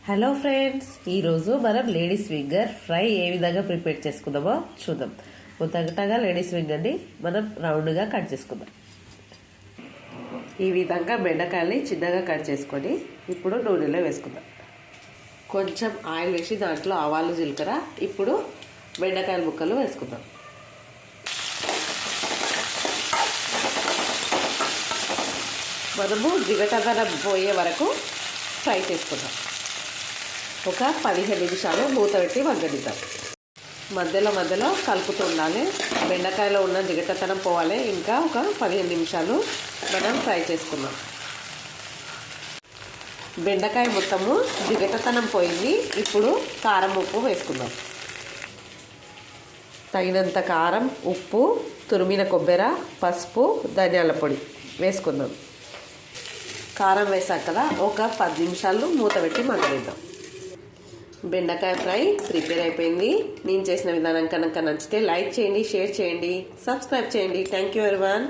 Hello friends, ఈరోజు మనం ladies finger fry ఏ విధంగా ప్రిపేర్ చేసుకుందామో చూద్దాం. మొదటగా లేడీస్ ఫింగర్ని మనం రౌండ్గా కట్ చేసుకుందాం. ఈ విధంగా బెండకాయల్ని చిన్నగా కట్ చేసుకొని ఇప్పుడు నూనెలో వేసుకుందాం. కొంచెం ఆయిల్ వేసి దాంట్లో ఆవాలు జీలకర్ర, ఇప్పుడు బెండకాయల ముక్కలు వేసుకుందాం. మనము జిగటదనం పోయే వరకు ఫ్రై చేసుకుందాం. ఒక 15 నిమిషాలు మూత పెట్టి మగ్గనిద్దాం. మధ్యలో కలుపుతూ ఉండాలి. బెండకాయలో ఉన్న జిగటతనం పోవాలి. ఇంకా ఒక 15 నిమిషాలు మనం ఫ్రై చేసుకుందాం. బెండకాయ మొత్తము జిగటతనం పోయింది. ఇప్పుడు కారం ఉప్పు వేసుకుందాం. తగినంత కారం, ఉప్పు, తురిమిన కొబ్బరి, పసుపు, ధనియాల పొడి వేసుకుందాం. కారం వేసాక ఒక 10 నిమిషాలు మూత పెట్టి మగ్గనిద్దాం. బెండకాయ ఫ్రై ప్రిపేర్ అయిపోయింది. నేను చేసిన విధానం కనుక నచ్చితే లైక్ చేయండి, షేర్ చేయండి, సబ్స్క్రైబ్ చేయండి. Thank you everyone.